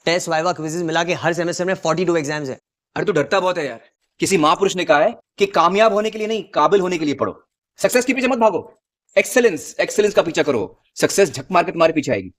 Test viva quizzes मिला के हर semester में 42 एग्जाम्स है। अरे तू डरता बहुत है यार। किसी महापुरुष ने कहा है कि कामयाब होने के लिए नहीं, काबिल होने के लिए पढ़ो। सक्सेस के पीछे मत भागो, एक्सेलेंस एक्सेलेंस का पीछा करो। सक्सेस झक मार के तुम्हारे पीछे आएगी।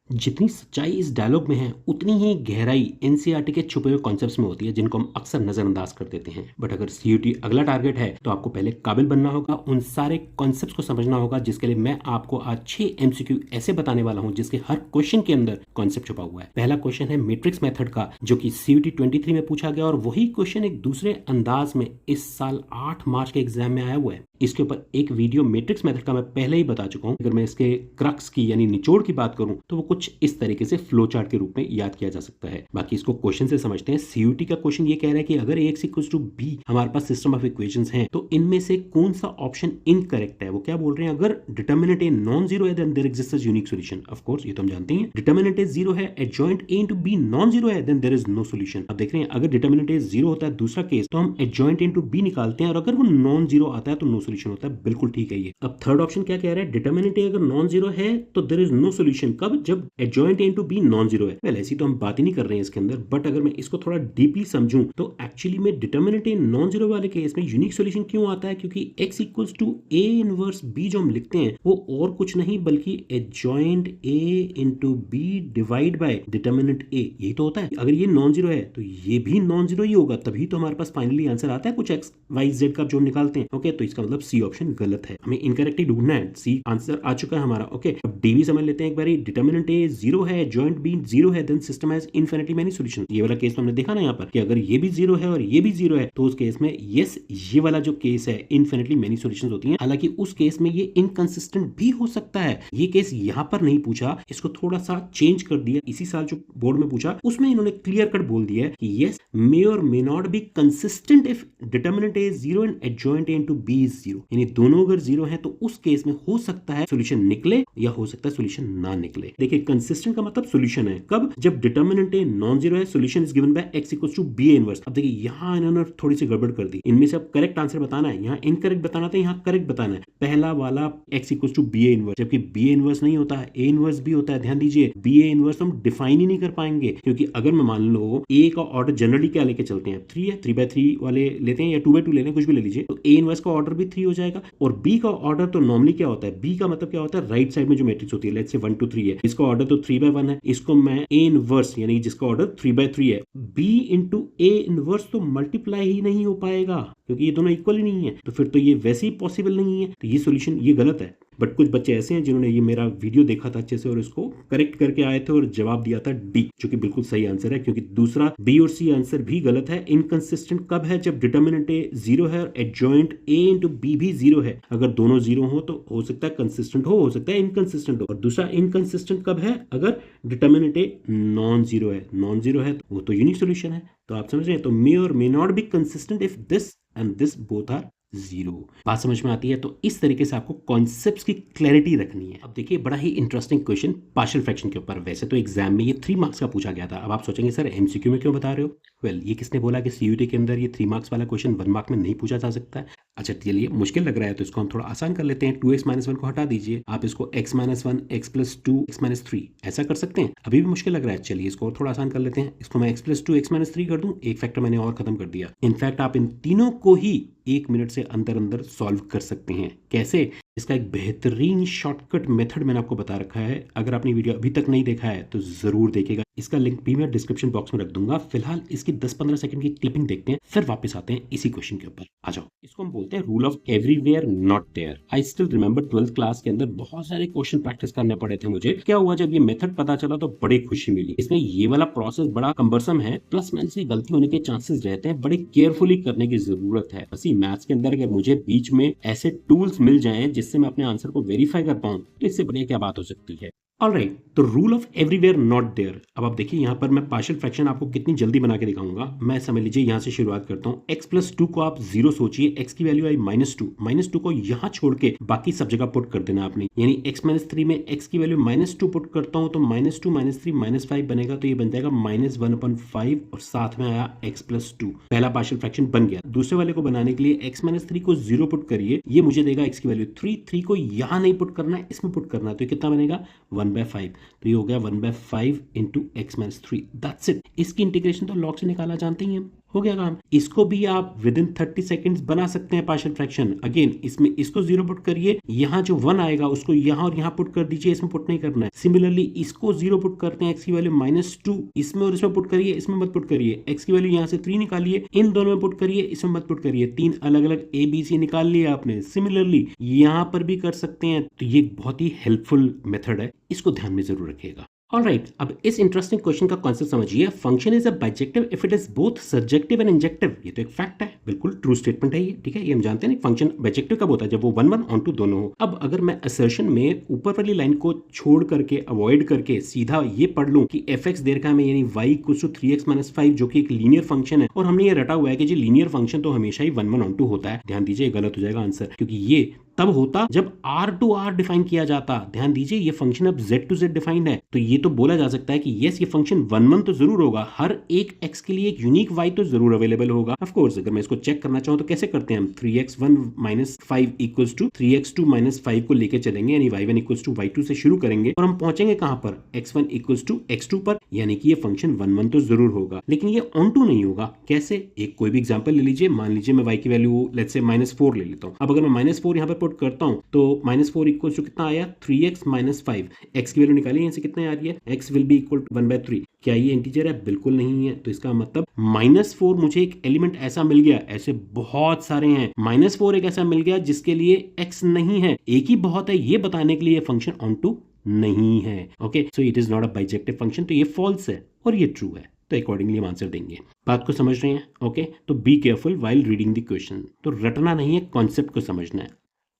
जितनी सच्चाई इस डायलॉग में है उतनी ही गहराई एनसीईआरटी के छुपे हुए कॉन्सेप्ट्स में होती है, जिनको हम अक्सर नजरअंदाज कर देते हैं। बट अगर सीयूटी अगला टारगेट है तो आपको पहले काबिल बनना होगा, उन सारे कॉन्सेप्ट्स को समझना होगा, जिसके लिए मैं आपको आज 6 एमसीक्यू ऐसे बताने वाला हूं जिसके हर क्वेश्चन के अंदर कॉन्सेप्ट छुपा हुआ है। पहला क्वेश्चन है मैट्रिक्स मेथड का, जो कि सीयूटी 23 में पूछा गया, और वही क्वेश्चन एक दूसरे अंदाज में इस साल 8 मार्च के एग्जाम में आया हुआ है। इसके ऊपर एक वीडियो मैट्रिक्स मेथड का मैं पहले ही बता चुका हूं। अगर मैं इसके क्रक्स की यानी निचोड़ की बात करूं तो वो कुछ इस तरीके से फ्लो चार्ट के रूप में याद किया जा सकता है। बाकी इसको क्वेश्चन से समझते हैं। सीयूटी का क्वेश्चन ये कह रहा है कि अगर ax इक्वल्स टू b हमारे पास सिस्टम ऑफ इक्वेशंस हैं तो इनमें से कौन सा ऑप्शन इनकरेक्ट है। वो क्या बोल रहे हैं, अगर डिटर्मिनेंट ए नॉन जीरो है then there exists a unique solution. Of course ये तो हम जानते हैं। डिटर्मिनेंट ए जीरो है, adjoint a into b non zero है, then there is no solution. अब देख रहे हैं, अगर डिटर्मिनेंट ए जीरो होता है दूसरा केस, तो हम एडजॉइंट a इनटू b निकालते हैं, और अगर वो नॉन जीरो आता है तो नो सॉल्यूशन होता है। बिल्कुल ठीक है ये। अब थर्ड ऑप्शन क्या कह रहा है, डिटर्मिनेंट ए अगर नॉन जीरो है तो देयर इज नो सॉल्यूशन। कब, जब adjoint a into b non zero है। वेल ऐसी तो हम बात ही नहीं कर रहे हैं इसके अंदर, बट अगर मैं इसको थोड़ा डीपली समझूं तो एक्चुअली में डिटर्मिनेंट ए नॉन जीरो वाले केस में यूनिक सॉल्यूशन क्यों आता है, क्योंकि x equals to a inverse b जो हम लिखते हैं वो और कुछ नहीं बल्कि adjoint a into b divide by determinant a, यही तो होता है। अगर ये नॉन जीरो है तो ये भी नॉन जीरो ही होगा, तभी तो हमारे पास फाइनली आंसर आता है कुछ x y z का जो निकालते हैं। ओके, तो इसका मतलब सी ऑप्शन गलत है, हमें इनकरेक्ट ही ढूंढना है। सी आंसर आ चुका है हमारा। ओके, अब डी भी समझ लेते हैं एक बारी। डिटर्मिनेंट a जीरो है, एडजॉइंट b जीरो है, then system has infinitely many solution. ये वाला केस तो हमने देखा ना यहाँ पर कि अगर ये भी जीरो है और ये भी जीरो है तो उस केस में यस, ये वाला जो केस है इनफिनिटली मेनी सॉल्यूशंस होती हैं। हालांकि उस केस में ये इनकंसिस्टेंट भी हो सकता है। ये केस यहाँ पर नहीं पूछा, इसको थोड़ा सा चेंज कर दिया। इसी साल जो बोर्ड में पूछा उसमें इन्होंने क्लियर कट बोल दिया है कि यस मे और may not be consistent if determinant A is zero and adjoint A into B is zero. यानी दोनों अगर जीरो है तो उस केस में हो सकता है सॉल्यूशन निकले या हो सकता है सॉल्यूशन ना निकले। देखिए, कंसिस्टेंट का मतलब सॉल्यूशन है कब, जब डिटर्मिनेंट ए नॉन जीरो है, solution is given by x equals to b inverse. अब देखिए यहाँ इन्होंने थोड़ी सी गड़बड़ कर दी। इनमें से अब करेक्ट आंसर बताना है, यहाँ इनकरेक्ट बताना था, यहाँ करेक्ट बताना है। पहला वाला x equals to b inverse, जबकि b इनवर्स नहीं होता है, a इनवर्स भी होता है। ध्यान दीजिए, b a इनवर्स हम डिफाइन ही नहीं कर पाएंगे, क्योंकि अगर मैं मान लो a का ऑर्डर जनरली क्या लेके चलते हैं, 3 है, 3/3 वाले लेते हैं या 2/2 ले लें, कुछ भी ले लीजिए, तो a इनवर्स का ऑर्डर भी 3 हो जाएगा। और b का ऑर्डर तो नॉर्मली क्या होता है, b का मतलब क्या होता है, राइट साइड में जो मैट्रिक्स होती है, लेट्स से 1 2 3 है, इसका ऑर्डर तो 3/1 है, इसको मैं a इनवर्स यानी जिसका ऑर्डर 3/3 है, b इंटू a इनवर्स तो मल्टीप्लाई ही नहीं हो पाएगा, क्योंकि ये दोनों इक्वल ही नहीं है, तो फिर तो ये वैसे ही पॉसिबल नहीं है। तो ये सॉल्यूशन ये गलत है। बट कुछ बच्चे ऐसे हैं जिन्होंने ये मेरा वीडियो देखा था अच्छे से और इसको करेक्ट करके आए थे और जवाब दिया था डी, जो कि बिल्कुल सही आंसर है, क्योंकि दूसरा बी और सी आंसर भी गलत है। इनकंसिस्टेंट कब है, जब डिटर्मिनेंट ए जीरो है और एडजॉइंट ए इंटू बी भी जीरो है। अगर दोनों जीरो हो तो हो सकता है कंसिस्टेंट हो सकता है इनकंसिस्टेंट हो। और दूसरा इनकंसिस्टेंट कब है, अगर डिटर्मिनेंट ए नॉन जीरो है। नॉन जीरो है तो वो तो यूनिक सोल्यूशन है। तो आप समझ रहे हैं, तो मे और may not be consistent if this and this both are zero. बात समझ में आती है? तो इस तरीके से आपको कॉन्सेप्ट्स की क्लैरिटी रखनी है। अब देखिए, बड़ा ही इंटरेस्टिंग क्वेश्चन पार्शियल फ्रैक्शन के ऊपर। वैसे तो एग्जाम में ये 3 मार्क्स का पूछा गया था। अब आप सोचेंगे सर एमसीक्यू में क्यों बता रहे हो? वेल, ये किसने बोला कि सीयूटी के अंदर ये 3 मार्क्स वाला क्वेश्चन 1 मार्क में नहीं पूछा जा सकता है? अच्छा चलिए, मुश्किल लग रहा है तो इसको हम थोड़ा आसान कर लेते हैं। 2x - 1 को हटा दीजिए, आप इसको x - 1 x + 2 x - 3 ऐसा कर सकते हैं। अभी भी मुश्किल लग रहा है, चलिए इसको थोड़ा आसान कर लेते हैं। इसको मैं x + 2 x - 3 कर दूं, एक फैक्टर मैंने और खत्म कर दिया। इनफैक्ट आप इन तीनों को ही 1 मिनट से अंदर अंदर सॉल्व कर सकते हैं। कैसे? इसका एक बेहतरीन शॉर्टकट मेथड मैंने आपको बता रखा है। अगर आपने वीडियो अभी तक नहीं देखा है तो जरूर देखिएगा। इसका लिंक भी मैं डिस्क्रिप्शन बॉक्स में रख दूंगा। फिलहाल इसकी 10-15 सेकंड की क्लिपिंग देखते हैं, फिर वापस आते हैं इसी क्वेश्चन के ऊपर। आ जाओ। इसको हम बोलते हैं rule of everywhere not there. I still remember 12th class के अंदर बहुत सारे क्वेश्चन प्रैक्टिस करने पड़े थे मुझे। क्या हुआ, जब ये मेथड पता चला तो बड़ी खुशी मिली। इसमें ये वाला प्रोसेस बड़ा कंबरसम है, प्लस माइनस की गलती होने के चांसेस रहते हैं, बड़े केयरफुली करने की जरूरत है। बस मैथ्स के अंदर अगर मुझे बीच में ऐसे टूल्स मिल जाएं जिससे मैं अपने आंसर को वेरीफाई कर पाऊं, तो इससे बढ़िया क्या बात हो सकती है। ऑलराइट, तो rule of everywhere not there. अब आप देखिए, यहाँ पर मैं पार्शियल फ्रैक्शन आपको कितनी जल्दी बना के दिखाऊंगा। मैं समझ लीजिए यहाँ से शुरुआत करता हूँ। x + 2 को आप 0 सोचिए, x की वैल्यू आई -2। -2 को यहाँ छोड़ के बाकी सब जगह पुट कर देना आपने। यानी x - 3 में x की वैल्यू -2 पुट करता हूँ तो -2 - 3 -5 बनेगा, तो ये बन जाएगा -1/5 और साथ में आया x + 2। पहला पार्शियल फ्रैक्शन बन गया। दूसरे वाले को बनाने के लिए x - 3 को 0 पुट करिए, ये मुझे देगा x की वैल्यू 3। 3 को यहाँ नहीं पुट करना है, इसमें पुट करना है, तो कितना बनेगा 1/5, तो ये हो गया 1/5 into x minus 3, that's it. इसकी इंटीग्रेशन तो लॉग से निकाला जानते ही हम, हो गया काम। इसको भी आप विद इन 30 सेकेंड्स बना सकते हैं पार्शियल फ्रैक्शन। अगेन इसमें इसको 0 पुट करिए, यहाँ जो 1 आएगा उसको यहाँ और यहाँ पुट कर दीजिए, इसमें पुट नहीं करना है। सिमिलरली इसको 0 पुट करते हैं, एक्स की वैल्यू -2 इसमें और इसमें पुट करिए, इसमें मत पुट करिए। एक्स की वैल्यू यहाँ से 3 निकालिए, इन दोनों में पुट करिए, इसमें मत पुट करिए। 3 अलग अलग ए बी सी निकाल लिए आपने। सिमिलरली यहाँ पर भी कर सकते हैं। तो ये बहुत ही हेल्पफुल मेथड है, इसको ध्यान में जरूर रखिएगा। ऑलराइट, अब इस इंटरेस्टिंग क्वेश्चन का कॉन्सेप्ट समझिए। Function is a bijective if it is both subjective and injective. ये तो एक फैक्ट है, बिल्कुल ट्रू स्टेटमेंट है ये, ठीक है। ये हम जानते हैं ना, फंक्शन बाइजेक्टिव कब होता है, जब वो 1 ऑन टू दोनों हो। अब अगर मैं असर्शन में ऊपर वाली लाइन को छोड़ करके, अवॉइड करके सीधा ये पढ़ लूं कि एफ एक्स दे रखा है हमें, यानी y इक्वल्स टू 3x-5, जो कि एक लीनियर फंक्शन है, और हमने ये रटा हुआ है कि जी लीनियर फंक्शन तो हमेशा ही 1 ऑन टू होता है। ध्यान दीजिए, गलत हो जाएगा आंसर, क्योंकि ये तब होता जब R to R डिफाइन किया जाता। ध्यान दीजिए, ये फंक्शन अब Z to Z डिफाइंड है, तो ये तो बोला जा सकता है कि यस, ये फंक्शन 1 तो जरूर होगा। हर एक x के लिए एक यूनिक y तो जरूर अवेलेबल होगा। ऑफ कोर्स अगर मैं इसको चेक करना चाहूं तो कैसे करते हैं हम, 3x1-5 इक्वल्स टू 3x2-5 को लेके चलेंगे, यानी y1 इक्वल्स टू y2 से शुरू करेंगे और हम पहुंचेंगे कहां पर, x1 इक्वल्स टू x2 पर, यानी कि ये फंक्शन 1 तो जरूर होगा। लेकिन ये ऑन टू नहीं होगा। कैसे, एक कोई भी एग्जांपल ले लीजिए। मान लीजिए मैं y की वैल्यू लेट्स से -4 ले लेता हूं। अब अगर मैं -4 यहां पर पुट करता हूं तो -4 इक्वल टू कितना आया, 3x-5। x की वैल्यू निकालिए, यहाँ से कितने आ रही है, x will be equal to 1/3। क्या ये इंटीजर है, बिल्कुल नहीं है। तो इसका मतलब -4 मुझे एक एलिमेंट ऐसा मिल गया, ऐसे बहुत सारे हैं, -4 एक ऐसा मिल गया जिसके लिए x नहीं है। एक ही बहुत है ये बताने के लिए फंक्शन ऑन टू नहीं है। Okay, so it is not a bijective function. तो ये फॉल्स है और ये ट्रू है, तो अकॉर्डिंगली हम आंसर देंगे। बात को समझ रहे हैं? ओके, तो be careful while reading the question. तो रटना नहीं है, कॉन्सेप्ट को समझना है।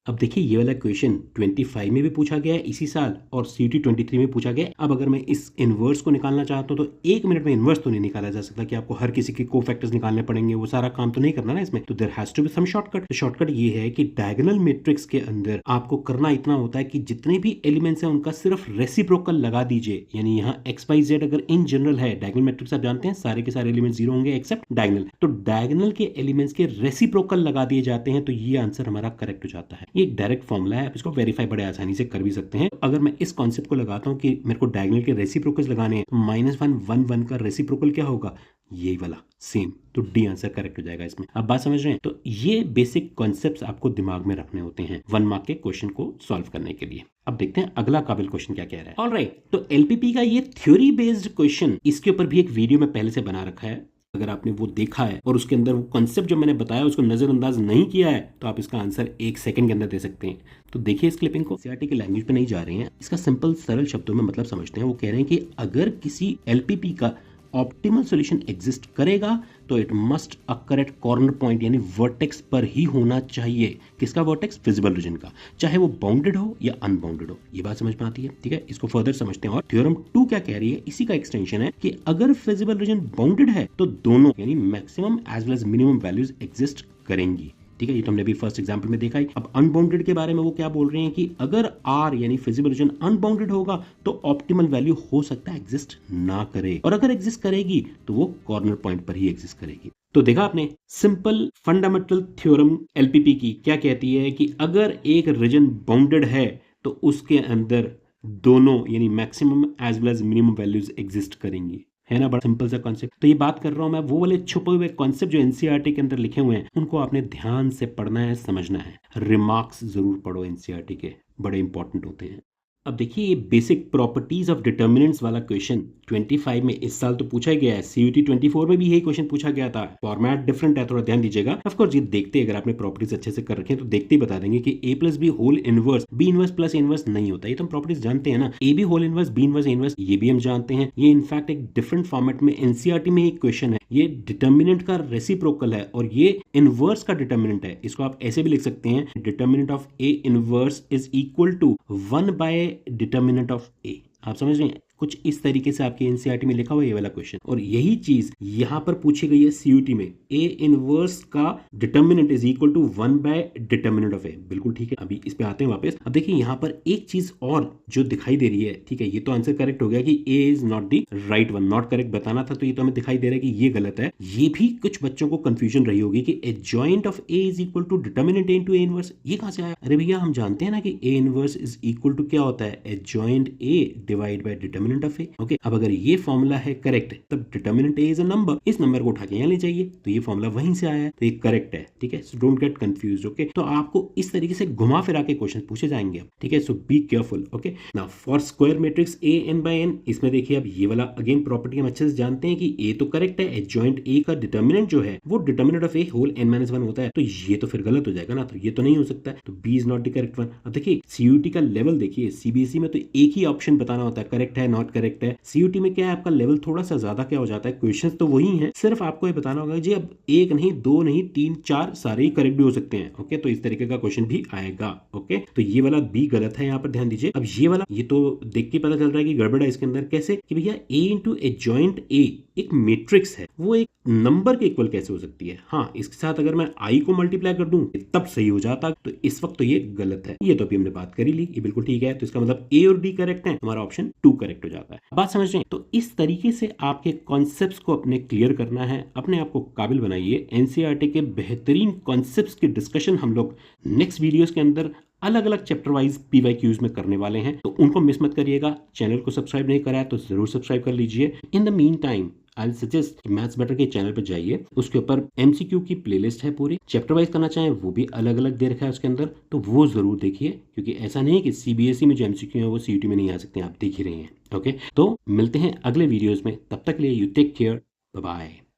अब देखिए, ये वाला क्वेश्चन 25 में भी पूछा गया है इसी साल, और CUET 23 में पूछा गया है। अब अगर मैं इस इनवर्स को निकालना चाहता हूं तो 1 मिनट में इनवर्स तो नहीं निकाला जा सकता कि आपको हर किसी के कोफैक्टर्स निकालने पड़ेंगे, वो सारा काम तो नहीं करना ना इसमें। तो there has to be some shortcut. तो शॉर्टकट ये है कि डायगोनल मैट्रिक्स के अंदर आपको करना इतना होता है कि जितने भी एलिमेंट्स हैं उनका सिर्फ रेसिप्रोकल लगा दीजिए। यानी यहाँ XYZ अगर इन जनरल है, डायगोनल मैट्रिक्स आप जानते हैं सारे के सारे एलिमेंट 0 होंगे एक्सेप्ट डायगोनल, तो डायगोनल के एलिमेंट्स के रेसिप्रोकल लगा दिए जाते हैं, तो ये आंसर हमारा करेक्ट हो जाता है। ये एक डायरेक्ट फॉर्मूला है, आप इसको वेरीफाई बड़े आसानी से कर भी सकते हैं। अगर मैं इस कॉन्सेप्ट को लगाता हूं कि मेरे को डायगोनल के रेसिप्रोकल्स लगाने हैं, तो -1 का रेसिप्रोकल क्या होगा, यही वाला सेम। तो डी आंसर करेक्ट हो जाएगा इसमें। अब बात समझ रहे हैं? तो ये बेसिक कॉन्सेप्ट्स आपको दिमाग में रखने होते हैं 1 मार्क के क्वेश्चन को सॉल्व करने के लिए। अब देखते हैं अगला काबिल क्वेश्चन क्या कह रहा है। ऑलराइट, तो LPP का ये थ्योरी बेस्ड क्वेश्चन, इसके ऊपर भी एक वीडियो में पहले से बना रखा है। अगर आपने वो देखा है और उसके अंदर वो कॉन्सेप्ट जो मैंने बताया उसको नजरअंदाज नहीं किया है, तो आप इसका आंसर 1 सेकंड के अंदर दे सकते हैं। तो देखिए इस क्लिपिंग को, सीआरटी की लैंग्वेज पे नहीं जा रहे हैं, इसका सिंपल सरल शब्दों में मतलब समझते हैं। वो कह रहे हैं कि अगर किसी LPP का ऑप्टिमल सॉल्यूशन एग्जिस्ट करेगा तो it must occur at corner point, यानी वर्टेक्स पर ही होना चाहिए। किसका वर्टेक्स? फिजिबल रीजन का, चाहे वो बाउंडेड हो या अनबाउंडेड हो। ये बात समझ में आती है? ठीक है, इसको फर्दर समझते हैं। और थ्योरम 2 क्या कह रही है, इसी का एक्सटेंशन है कि अगर फिजिबल रीजन बाउंडेड है तो दोनों यानी maximum as well as minimum values exist करेंगी। ठीक है, ये तो हमने भी फर्स्ट एग्जांपल में देखा ही। अब अनबाउंडेड के बारे में वो क्या बोल रहे हैं कि अगर R यानी फिजिबल रीजन अनबाउंडेड होगा तो ऑप्टिमल वैल्यू हो सकता है एग्जिस्ट ना करे, और अगर एग्जिस्ट करेगी तो वो कॉर्नर पॉइंट पर ही एग्जिस्ट करेगी। तो देखा आपने, सिंपल फंडामेंटल थ्योरम LPP की क्या कहती है कि अगर एक रीजन बाउंडेड है तो उसके अंदर दोनों यानी maximum as well as minimum values exist करेंगी। है ना, बड़ा सिंपल सा कॉन्सेप्ट। तो ये बात कर रहा हूं मैं, वो वाले छुपे हुए कॉन्सेप्ट जो NCERT के अंदर लिखे हुए हैं उनको आपने ध्यान से पढ़ना है, समझना है। रिमार्क्स जरूर पढ़ो NCERT के, बड़े इंपॉर्टेंट होते हैं। अब देखिए, ये बेसिक प्रॉपर्टीज ऑफ डिटर्मिनेंट्स वाला क्वेश्चन 25 में इस साल तो पूछा ही गया है। CUET 24 में भी यही क्वेश्चन पूछा गया था। फॉर्मेट डिफरेंट है, थोड़ा ध्यान दीजिएगा। ऑफ कोर्स ये देखते, अगर आपने प्रॉपर्टीज अच्छे से कर रखे हैं तो देखते ही बता देंगे कि A+B whole inverse B inverse plus inverse नहीं होता। ये तो हम प्रॉपर्टीज जानते हैं ना, AB whole inverse B inverse inverse, ये भी हम जानते हैं। ये इनफैक्ट एक डिफरेंट फॉर्मेट में NCERT में एक क्वेश्चन है। ये डिटर्मिनेंट का रेसिप्रोकल है और ये इनवर्स का डिटर्मिनेंट है। इसको आप ऐसे भी लिख सकते हैं, determinant of A inverse is equal to 1 by determinant of A। आप समझ रहे हैं? कुछ इस तरीके से आपके एनसीईआरटी में लिखा हुआ है ये वाला क्वेश्चन, और यही चीज यहाँ पर पूछी गई है सीयूटी में। ए इनवर्स का determinant is equal to 1 by determinant of A. बिल्कुल ठीक है, अभी इस पे आते हैं वापस। अब देखिए यहाँ पर एक चीज और जो दिखाई दे रही है, ठीक है, ये तो आंसर करेक्ट हो गया कि A is not the right one, not correct बताना था, तो ये तो हमें दिखाई दे रहा है कि ये गलत है। ये भी कुछ बच्चों को कंफ्यूजन रही होगी कि adjoint of A is equal to determinant into A inverse, ये कहां से आया? अरे भैया हम जानते हैं ना कि A inverse is equal to क्या होता है, adjoint A divide by determinant of A. Okay, अब अगर ये फॉर्मूला है करेक्ट, तब determinant A is a number, इस नंबर को उठा के यहाँ ले जाइए, तो ये फॉर्मूला वहीं से आया है, तो ये करेक्ट है। ठीक है, so don't get confused. Okay, तो आपको इस तरीके से घुमा फिरा के क्वेश्चन पूछे जाएंगे। ठीक है, so be careful. Okay, now for square matrix A N by N, इसमें देखिए अब ये वाला अगेन प्रॉपर्टी हम अच्छे से जानते हैं कि ए तो करेक्ट है, एडजॉइंट ए का डिटर्मिनेंट जो है वो determinant of A whole n - 1 होता है, तो ये तो फिर गलत हो जाएगा ना, तो ये तो नहीं हो सकता है, तो B is not the correct one. अब देखिए सीयूटी का लेवल देखिए, सीबीएसई में तो एक ही ऑप्शन बताना होता है, करेक्ट है नॉट करेक्ट है। सीयूटी में क्या है, आपका लेवल थोड़ा सा ज्यादा क्या हो जाता है, क्वेश्चंस तो वही हैं, सिर्फ आपको ये बताना होगा जी अब एक नहीं, दो नहीं, 3 4 सारे ही करेक्ट भी हो सकते हैं। ओके, तो इस तरीके का क्वेश्चन भी आएगा। ओके, तो ये वाला बी गलत है, यहाँ पर ध्यान दीजिए। अब ये वाला, ये तो देख के पता चल रहा है कि गड़बड़ है इसके अंदर। कैसे कि भैया ए इंटू एडजॉइंट ए एक मैट्रिक्स है, वो एक नंबर के इक्वल कैसे हो सकती है? हाँ, इसके साथ अगर मैं आई को मल्टीप्लाई कर दूं तब सही हो जाता, तो इस वक्त तो ये गलत है। ये तो अभी हमने बात करी ली, ये बिल्कुल ठीक है, तो इसका मतलब ए और डी करेक्ट है, हमारा ऑप्शन 2 करेक्ट हो जाता है। बात समझ रहे हैं? तो इस तरीके से आपके कॉन्सेप्ट्स को अपने क्लियर करना है, अपने आप को काबिल बनाइए। एनसीईआरटी के बेहतरीन कॉन्सेप्ट्स की डिस्कशन हम लोग नेक्स्ट वीडियोस के अंदर अलग अलग चैप्टर वाइज पीवाईक्यूज में करने वाले हैं, तो उनको मिस मत करिएगा। चैनल को सब्सक्राइब नहीं करा है तो जरूर सब्सक्राइब कर लीजिए। In the mean time I suggest maths better के चैनल पर जाइए, उसके ऊपर एमसीक्यू की प्लेलिस्ट है पूरी, चैप्टर वाइज करना चाहें वो भी अलग अलग दे रखा है उसके अंदर, तो वो जरूर देखिए, क्योंकि ऐसा नहीं है कि सीबीएसई में जो एमसीक्यू है वो सीयूटी में नहीं आ सकते हैं, आप देख ही रहे हैं। ओके, तो मिलते हैं अगले वीडियोज में, तब तक के लिए you take care, bye bye.